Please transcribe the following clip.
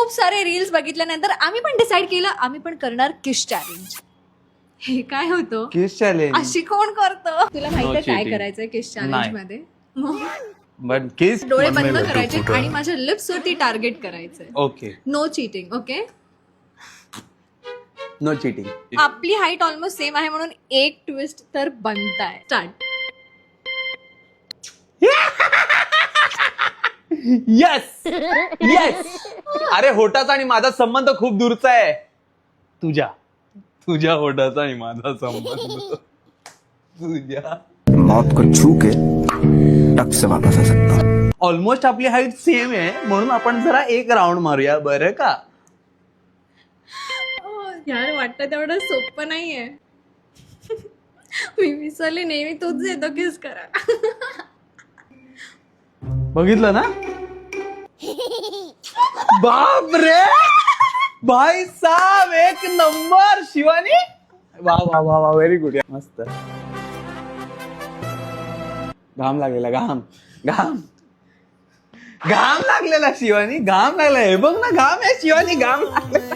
खूप सारे रील्स बघितल्यानंतर आम्ही पण डिसाईड केलं आम्ही पण करणार किस चॅलेंज. हे काय होतं? किस चॅलेंज. अशी कोण करतं? तुला माहिती काय cheating. करायचंय किस चॅलेंज नाही. मध्ये? But kiss. डोळे बंद करायचे आणि माझ्या लिप्स वरती टार्गेट करायचंय. Okay. No cheating. Okay. No cheating. आपली हाईट ऑलमोस्ट सेम आहे म्हणून एक ट्विस्ट तर बनताय. स्टार्ट. Yes yes. अरे होटाचा आणि माझा संबंध खूप दूरचा आहे. तुझ्या होटाचा आणि माझा संबंध तुझ्या मौत को छू के टक से वापस आ सकता हूँ. ऑलमोस्ट आपली हाईट सेम आहे म्हणून आपण जरा एक राऊंड मारूया बरं का. यार वाटतं तेवढं सोपं नाहीये. मी विसरले नेहमी तोच येतो किस करा. बघितलं ना. बाप रे भाई साहब एक नंबर शिवानी. वा वा वा वा व्हेरी गुड. मस्त. घाम लागलेला घाम घाम घाम लागलेला शिवानी घाम लागला. हे बघ ना घाम आहे शिवानी घाम लागलेला.